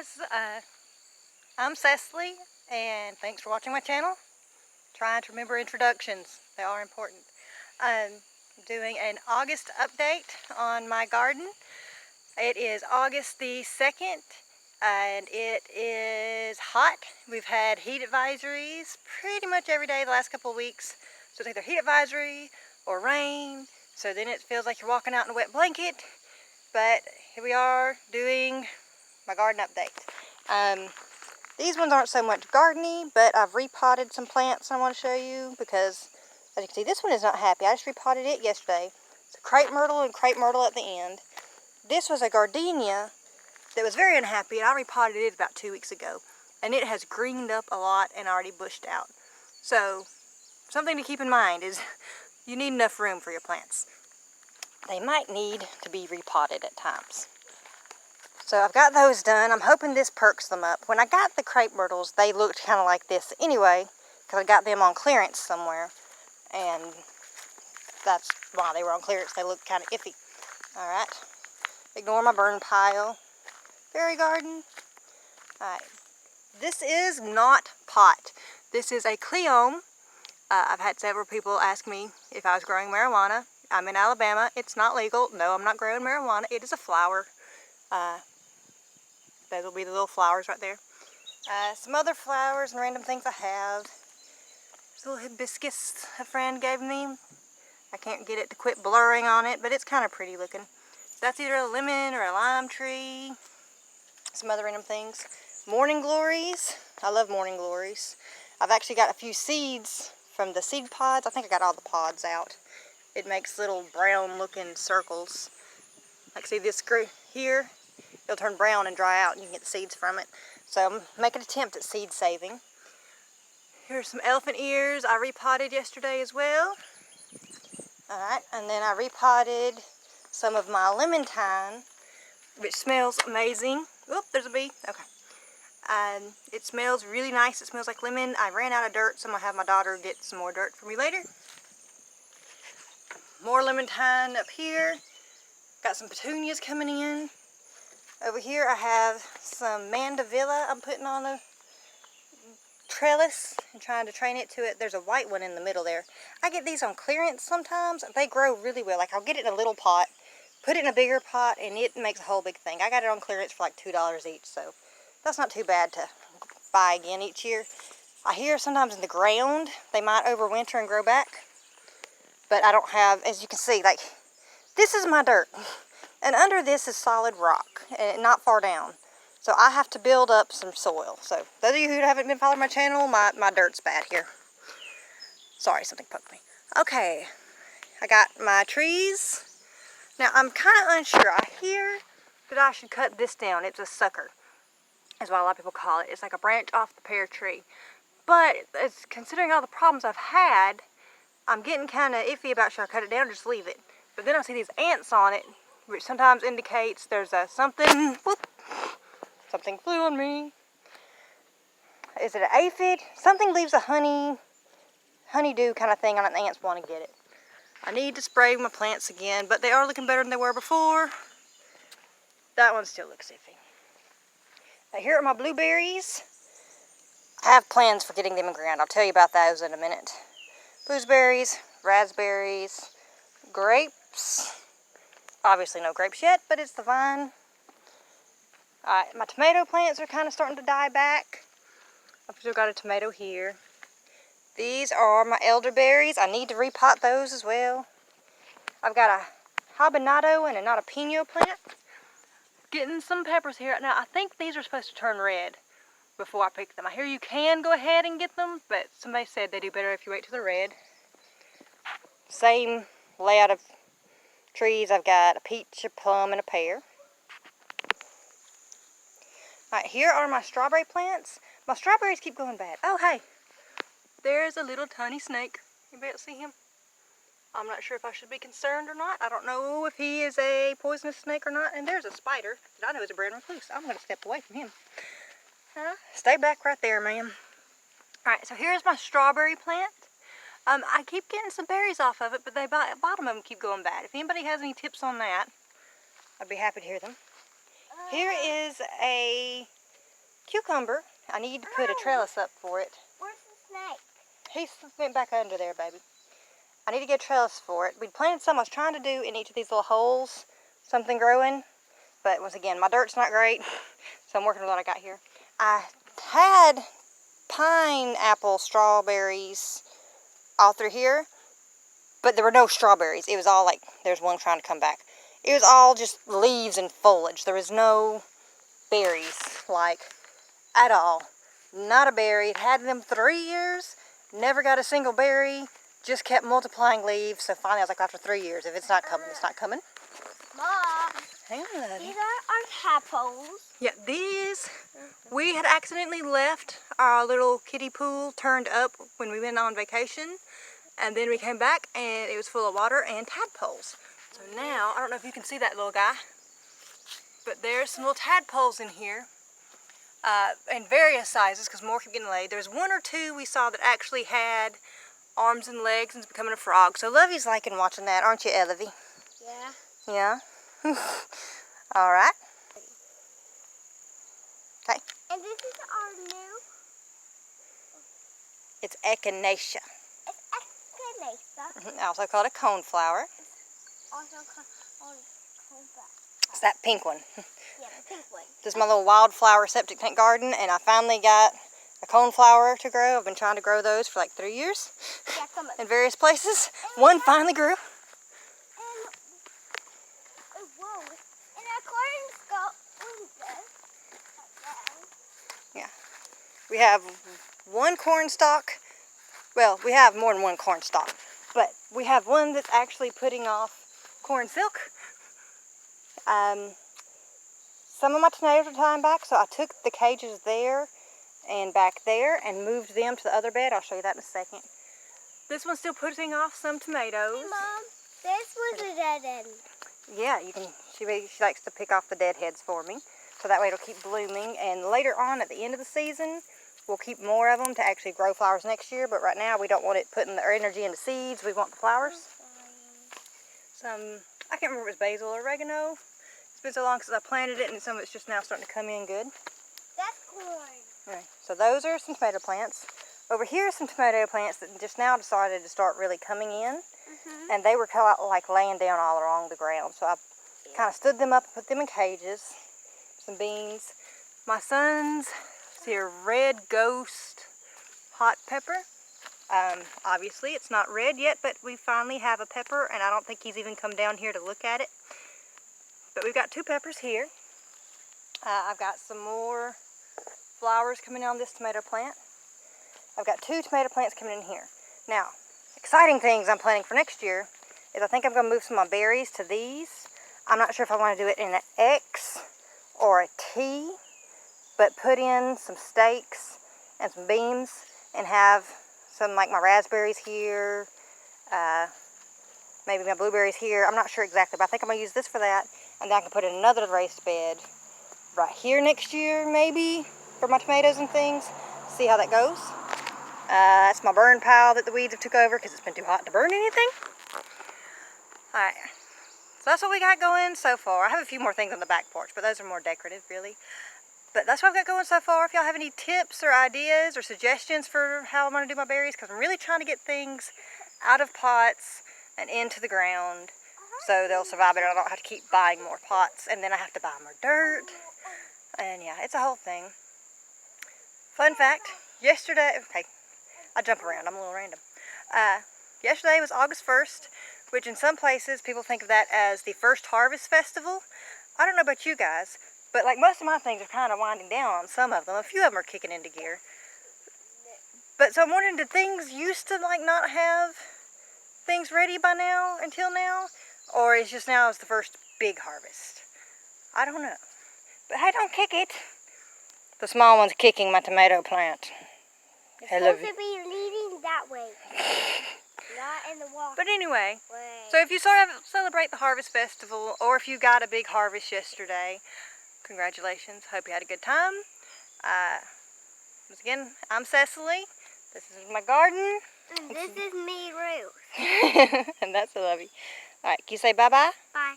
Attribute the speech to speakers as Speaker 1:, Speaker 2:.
Speaker 1: guys, I'm Cecily, and thanks for watching my channel. Trying to remember introductions, they are important. I'm doing an August update on my garden. It is August the 2nd, and it is hot. We've had heat advisories pretty much every day the last couple of weeks. So it's either heat advisory or rain, so then it feels like you're walking out in a wet blanket. But here we are doing my garden update. These ones aren't so much gardeny, but I've repotted some plants I want to show you because, as you can see, this one is not happy. I just repotted it yesterday. It's a crepe myrtle and crepe myrtle at the end. This was a gardenia that was very unhappy, and I repotted it about 2 weeks ago. And it has greened up a lot and already bushed out. So, something to keep in mind is you need enough room for your plants. They might need to be repotted at times. So I've got those done. I'm hoping this perks them up. When I got the crepe myrtles, they looked kind of like this anyway, because I got them on clearance somewhere, and that's why they were on clearance. They looked kind of iffy. Alright, ignore my burn pile. Fairy garden. Alright, this is not pot. This is a Cleome. I've had several people ask me if I was growing marijuana. I'm in Alabama. It's not legal. No, I'm not growing marijuana. It is a flower. Those will be the little flowers right there. Some other flowers and random things I have. This little hibiscus a friend gave me. I can't get it to quit blurring on it, but it's kind of pretty looking. That's either a lemon or a lime tree. Some other random things. Morning glories. I love morning glories. I've actually got a few seeds from the seed pods. I think I got all the pods out. It makes little brown looking circles. Like see this here? It'll turn brown and dry out and you can get the seeds from it. So I'm making an attempt at seed saving. Here's some elephant ears I repotted yesterday as well. Alright, and then I repotted some of my lemon thyme, which smells amazing. Oop, there's a bee. Okay. It smells really nice. It smells like lemon. I ran out of dirt, so I'm going to have my daughter get some more dirt for me later. More lemon thyme up here. Got some petunias coming in. Over here I have some mandevilla I'm putting on a trellis and trying to train it to it. There's a white one in the middle there. I get these on clearance sometimes. They grow really well. Like I'll get it in a little pot, put it in a bigger pot, and it makes a whole big thing. I got it on clearance for like $2 each, so that's not too bad to buy again each year. I hear sometimes in the ground they might overwinter and grow back, but I don't have, as you can see, like this is my dirt. And under this is solid rock, and not far down. So I have to build up some soil. So those of you who haven't been following my channel, my dirt's bad here. Sorry, something poked me. Okay, I got my trees. Now I'm kind of unsure. I hear that I should cut this down. It's a sucker, is what a lot of people call it. It's like a branch off the pear tree. But considering all the problems I've had, I'm getting kind of iffy about should I cut it down or just leave it. But then I see these ants on it, which sometimes indicates there's a something, whoop, something flew on me. Is it an aphid? Something leaves a honeydew kind of thing on it and the ants want to get it. I need to spray my plants again, but they are looking better than they were before. That one still looks iffy. Now here are my blueberries. I have plans for getting them in ground. I'll tell you about those in a minute. Blueberries, raspberries, grapes. Obviously no grapes yet, but it's the vine. Alright, my tomato plants are kind of starting to die back. I've still got a tomato here. These are my elderberries. I need to repot those as well. I've got a habanado and a jalapeno plant. Getting some peppers here. Now, I think these are supposed to turn red before I pick them. I hear you can go ahead and get them, but somebody said they do better if you wait till they're red. Same layout of trees. I've got a peach, a plum, and a pear. Alright, here are my strawberry plants. My strawberries keep going bad. Oh, hey. There's a little tiny snake. Anybody else see him? I'm not sure if I should be concerned or not. I don't know if he is a poisonous snake or not. And there's a spider that I know is a brown recluse. I'm going to step away from him. Stay back right there, ma'am. Alright, so here's my strawberry plant. I keep getting some berries off of it, but the bottom of them keep going bad. If anybody has any tips on that, I'd be happy to hear them. Here is a cucumber, I need to put a trellis up for it.
Speaker 2: Where's the snake?
Speaker 1: He went back under there, baby. I need to get a trellis for it. We planted some. I was trying to do in each of these little holes something growing. But once again, my dirt's not great. So I'm working with what I got here. I had pineapple strawberries all through here. But there were no strawberries. It was all like, there's one trying to come back. It was all just leaves and foliage. There was no berries, like, at all. Not a berry. It had them 3 years. Never got a single berry. Just kept multiplying leaves. So finally I was like, after 3 years, if it's not coming, it's not coming.
Speaker 2: Mom,
Speaker 1: Hang on, Lovey.
Speaker 2: these are our tadpoles.
Speaker 1: Yeah, these, we had accidentally left our little kiddie pool turned up when we went on vacation. And then we came back and it was full of water and tadpoles. So now, I don't know if you can see that little guy, but there's some little tadpoles in here in various sizes because more keep getting laid. There's 1 or 2 we saw that actually had arms and legs and it's becoming a frog. So Lovey's liking watching that, aren't you, Lovey?
Speaker 2: Yeah.
Speaker 1: Yeah? All right. Okay.
Speaker 2: And this is our new.
Speaker 1: It's echinacea.
Speaker 2: It's echinacea.
Speaker 1: Also called a coneflower.
Speaker 2: Also called
Speaker 1: It's that pink one.
Speaker 2: yeah, the pink one.
Speaker 1: This is my little wildflower septic tank garden, and I finally got a coneflower to grow. I've been trying to grow those for like 3 years
Speaker 2: Yeah, come on.
Speaker 1: in various places. One finally grew.
Speaker 2: Whoa. And our corn's got windows.
Speaker 1: Yeah. We have 1 corn stalk. Well, we have more than 1 corn stalk, but we have one that's actually putting off corn silk. Some of my tomatoes are dying back, so I took the cages there and back there and moved them to the other bed. I'll show you that in a second. This one's still putting off some tomatoes.
Speaker 2: Hey, Mom, this was a dead end.
Speaker 1: Yeah, you can. She likes to pick off the dead heads for me, so that way it'll keep blooming. And later on, at the end of the season, we'll keep more of them to actually grow flowers next year. But right now, we don't want it putting our energy into seeds. We want the flowers. Some, I can't remember if it was basil or oregano. It's been so long since I planted it, and some of it's just now starting to come in good.
Speaker 2: That's corn.
Speaker 1: Okay, so those are some tomato plants. Over here are some tomato plants that just now decided to start really coming in. And they were kind of like laying down all along the ground. So I kind of stood them up and put them in cages. Some beans. My son's, see, a red ghost hot pepper. Obviously it's not red yet, but we finally have a pepper, and I don't think he's even come down here to look at it. But we've got 2 peppers here. I've got some more flowers coming on this tomato plant. I've got 2 tomato plants coming in here. Now, exciting things I'm planning for next year is I think I'm going to move some of my berries to these. I'm not sure if I want to do it in an X or a T, but put in some stakes and some beams and have some like my raspberries here, maybe my blueberries here. I'm not sure exactly, but I think I'm going to use this for that. And then I can put in another raised bed right here next year, maybe, for my tomatoes and things. See how that goes. That's my burn pile that the weeds have took over because it's been too hot to burn anything. Alright, so that's what we got going so far. I have a few more things on the back porch, but those are more decorative, really. But that's what I've got going so far. If y'all have any tips or ideas or suggestions for how I'm going to do my berries, because I'm really trying to get things out of pots and into the ground so they'll survive it. I don't have to keep buying more pots, and then I have to buy more dirt. And yeah, it's a whole thing. Fun fact, yesterday, okay, I jump around, I'm a little random. Yesterday was August 1st, which in some places people think of that as the first harvest festival. I don't know about you guys, but like most of my things are kind of winding down on some of them. A few of them are kicking into gear. But so I'm wondering, did things used to like not have things ready by now, until now? Or is just now is the first big harvest? I don't know. But hey, don't kick it. The small one's kicking my tomato plant.
Speaker 2: It's supposed to be leading that way. Not in the walk.
Speaker 1: But anyway,
Speaker 2: way.
Speaker 1: so if you celebrate the Harvest Festival, or if you got a big harvest yesterday, congratulations. Hope you had a good time. Once again, I'm Cecily. This is my garden.
Speaker 2: And this is me, Ruth.
Speaker 1: And that's a lovey. Alright, can you say bye-bye?
Speaker 2: Bye.